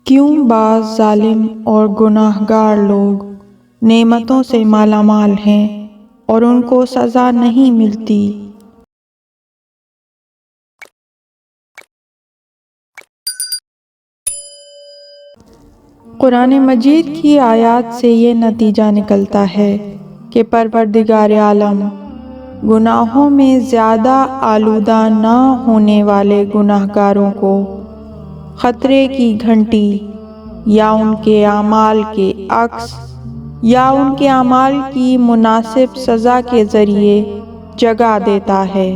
کیوں بعض ظالم اور گناہ گار لوگ نعمتوں سے مالا مال ہیں اور ان کو سزا نہیں ملتی۔ قرآن مجید کی آیات سے یہ نتیجہ نکلتا ہے کہ پروردگار عالم گناہوں میں زیادہ آلودہ نہ ہونے والے گناہ گاروں کو خطرے کی گھنٹی یا ان کے اعمال کے عکس یا ان کے اعمال کی مناسب سزا کے ذریعے جگا دیتا ہے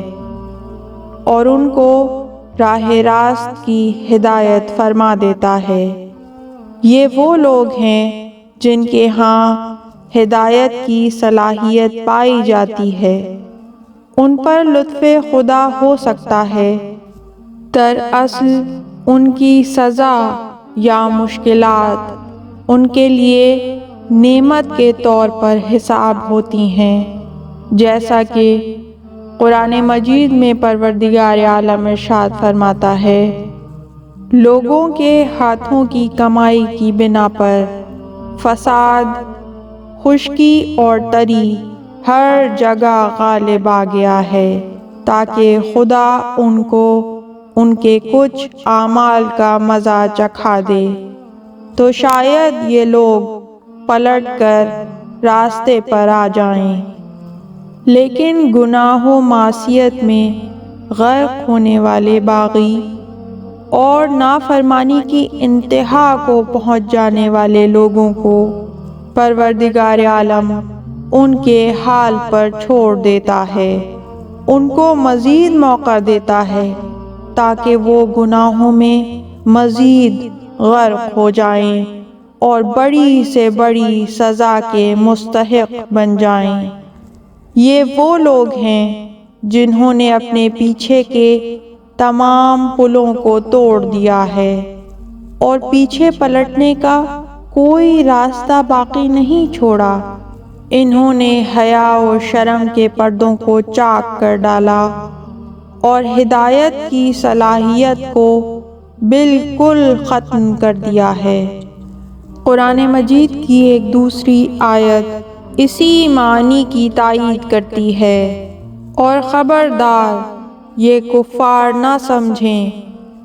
اور ان کو راہ راست کی ہدایت فرما دیتا ہے۔ یہ وہ لوگ ہیں جن کے ہاں ہدایت کی صلاحیت پائی جاتی ہے، ان پر لطف خدا ہو سکتا ہے۔ دراصل ان کی سزا یا مشکلات ان کے لیے نعمت کے طور پر حساب ہوتی ہیں، جیسا کہ قرآن مجید میں پروردگار عالم ارشاد فرماتا ہے، لوگوں کے ہاتھوں کی کمائی کی بنا پر فساد، خشکی اور تری ہر جگہ غالب آ گیا ہے تاکہ خدا ان کو ان کے کچھ اعمال کا مزہ چکھا دے، تو شاید یہ لوگ پلٹ کر راستے پر آ جائیں۔ لیکن گناہ و معصیت میں غرق ہونے والے باغی اور نافرمانی کی انتہا کو پہنچ جانے والے لوگوں کو پروردگار عالم ان کے حال پر چھوڑ دیتا ہے، ان کو مزید موقع دیتا ہے تاکہ وہ گناہوں میں مزید غرق ہو جائیں اور بڑی سے بڑی سزا کے مستحق بن جائیں۔ یہ وہ لوگ ہیں جنہوں نے اپنے پیچھے کے تمام پلوں کو توڑ دیا ہے اور پیچھے پلٹنے کا کوئی راستہ باقی نہیں چھوڑا۔ انہوں نے حیا و شرم کے پردوں کو چاک کر ڈالا اور ہدایت کی صلاحیت کو بالکل ختم کر دیا ہے۔ قرآن مجید کی ایک دوسری آیت اسی معنی کی تائید کرتی ہے، اور خبردار یہ کفار نہ سمجھیں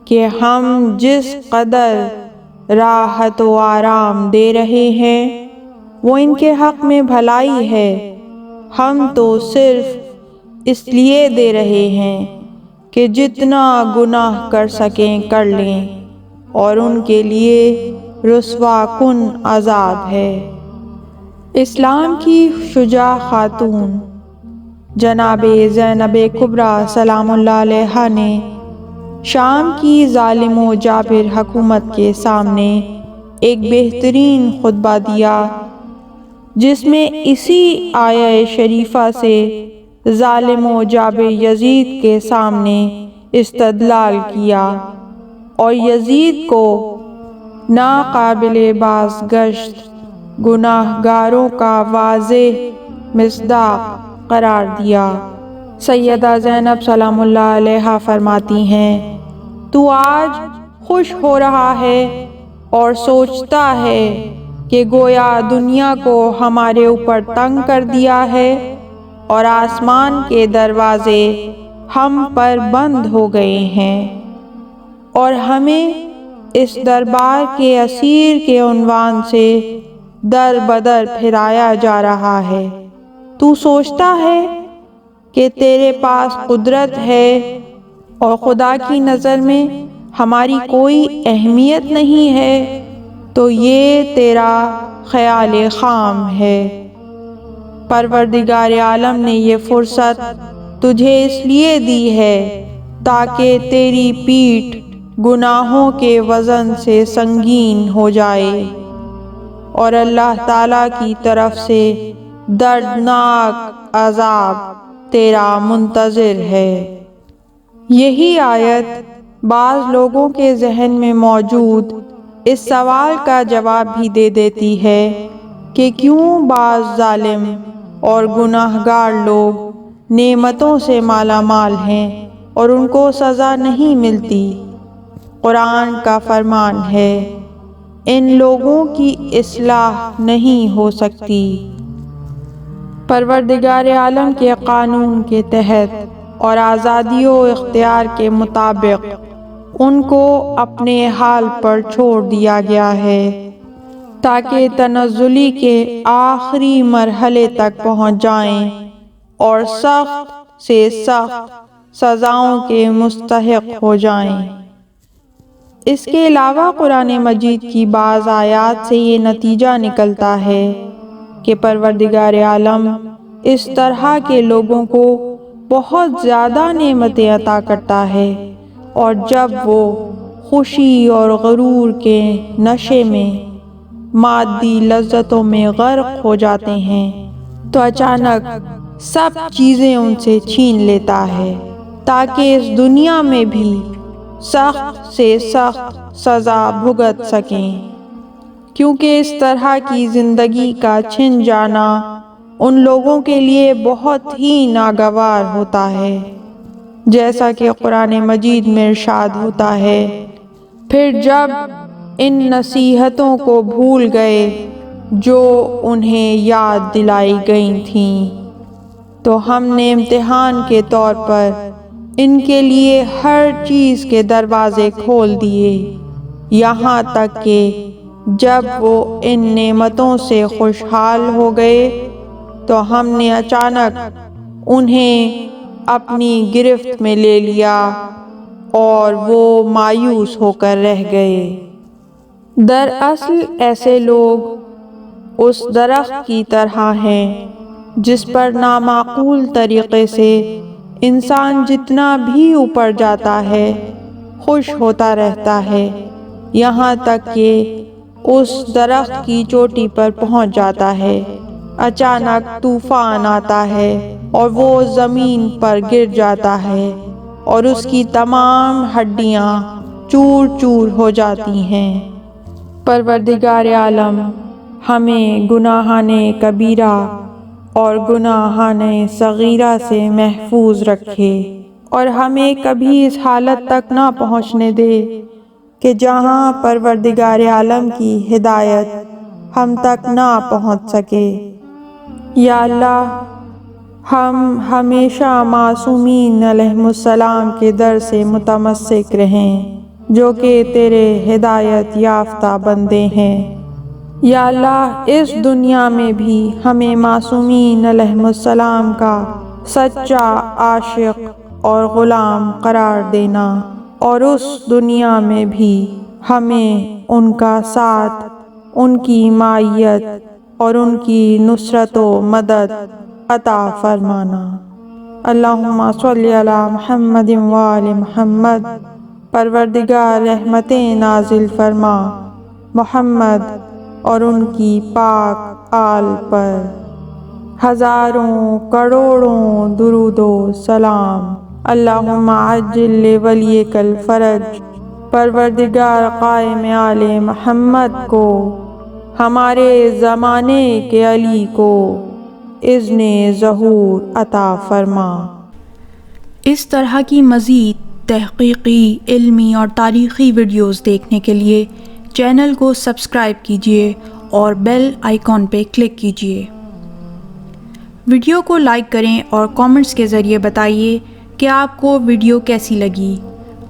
کہ ہم جس قدر راحت و آرام دے رہے ہیں وہ ان کے حق میں بھلائی ہے، ہم تو صرف اس لیے دے رہے ہیں کہ جتنا گناہ کر سکیں کر لیں، اور ان کے لیے رسوا کن عذاب ہے۔ اسلام کی شجاع خاتون جناب زینب کبریٰ سلام اللہ علیہا نے شام کی ظالم و جابر حکومت کے سامنے ایک بہترین خطبہ دیا، جس میں اسی آیہ شریفہ سے ظالم و جابر یزید کے سامنے استدلال کیا اور یزید کو ناقابل بازگشت گناہ گاروں کا واضح مصداق قرار دیا۔ سیدہ زینب سلام اللہ علیہا فرماتی ہیں، تو آج خوش ہو رہا ہے اور سوچتا ہے کہ گویا دنیا کو ہمارے اوپر تنگ کر دیا ہے اور آسمان کے دروازے ہم پر بند ہو گئے ہیں اور ہمیں اس دربار کے اسیر کے عنوان سے در بدر پھرایا جا رہا ہے۔ تو سوچتا ہے کہ تیرے پاس قدرت ہے اور خدا کی نظر میں ہماری کوئی اہمیت نہیں ہے، تو یہ تیرا خیال خام ہے۔ پروردگار عالم نے یہ فرصت تجھے اس لیے دی ہے تاکہ تیری پیٹھ گناہوں کے وزن سے سنگین ہو جائے اور اللہ تعالیٰ کی طرف سے دردناک عذاب تیرا منتظر ہے۔ یہی آیت بعض لوگوں کے ذہن میں موجود اس سوال کا جواب بھی دے دیتی ہے کہ کیوں بعض ظالم اور گناہ گار لوگ نعمتوں سے مالا مال ہیں اور ان کو سزا نہیں ملتی۔ قرآن کا فرمان ہے، ان لوگوں کی اصلاح نہیں ہو سکتی۔ پروردگار عالم کے قانون کے تحت اور آزادی و اختیار کے مطابق ان کو اپنے حال پر چھوڑ دیا گیا ہے تاکہ تنزلی کے آخری مرحلے تک پہنچ جائیں اور سخت سے سخت سزاؤں کے مستحق ہو جائیں۔ اس کے علاوہ قرآن مجید کی بعض آیات سے یہ نتیجہ نکلتا ہے کہ پروردگار عالم اس طرح کے لوگوں کو بہت زیادہ نعمتیں عطا کرتا ہے، اور جب وہ خوشی اور غرور کے نشے میں مادی لذتوں میں غرق ہو جاتے ہیں تو اچانک سب چیزیں ان سے چھین لیتا ہے تاکہ اس دنیا میں بھی سخت سے سخت سزا بھگت سکیں، کیونکہ اس طرح کی زندگی کا چھن جانا ان لوگوں کے لیے بہت ہی ناگوار ہوتا ہے، جیسا کہ قرآن مجید میں ارشاد ہوتا ہے، پھر جب ان نصیحتوں کو بھول گئے جو انہیں یاد دلائی گئی تھیں تو ہم نے امتحان کے طور پر ان کے لیے ہر چیز کے دروازے کھول دیے، یہاں تک کہ جب وہ ان نعمتوں سے خوشحال ہو گئے تو ہم نے اچانک انہیں اپنی گرفت میں لے لیا اور وہ مایوس ہو کر رہ گئے۔ دراصل ایسے لوگ اس درخت کی طرح ہیں جس پر نامعقول طریقے سے انسان جتنا بھی اوپر جاتا ہے خوش ہوتا رہتا ہے، یہاں تک کہ اس درخت کی چوٹی پر پہنچ جاتا ہے، اچانک طوفان آتا ہے اور وہ زمین پر گر جاتا ہے اور اس کی تمام ہڈیاں چور چور ہو جاتی ہیں۔ پروردگار عالم ہمیں گناہان کبیرہ اور گناہان صغیرہ سے محفوظ رکھے اور ہمیں کبھی اس حالت تک نہ پہنچنے دے کہ جہاں پروردگار عالم کی ہدایت ہم تک نہ پہنچ سکے۔ یا اللہ، ہم ہمیشہ معصومین علیہم السلام کے در سے متمسک رہیں جو کہ تیرے ہدایت یافتہ بندے ہیں۔ یا اللہ، اس دنیا میں بھی ہمیں معصومین علیہم السلام کا سچا عاشق اور غلام قرار دینا، اور اس دنیا میں بھی ہمیں ان کا ساتھ، ان کی معیت اور ان کی نصرت و مدد عطا فرمانا۔ اللہم صلی علی محمد و آل محمد۔ پروردگار رحمتیں نازل فرما محمد اور ان کی پاک آل پر ہزاروں کروڑوں درود و سلام۔ اللہم عجل لولیک الفرج۔ پروردگار قائم آل محمد کو، ہمارے زمانے کے علی کو اذن ظہور عطا فرما۔ اس طرح کی مزید تحقیقی، علمی اور تاریخی ویڈیوز دیکھنے کے لیے چینل کو سبسکرائب کیجیے اور بیل آئیکن پہ کلک کیجیے۔ ویڈیو کو لائک کریں اور کامنٹس کے ذریعے بتائیے کہ آپ کو ویڈیو کیسی لگی۔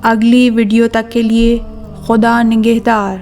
اگلی ویڈیو تک کے لیے خدا نگہدار۔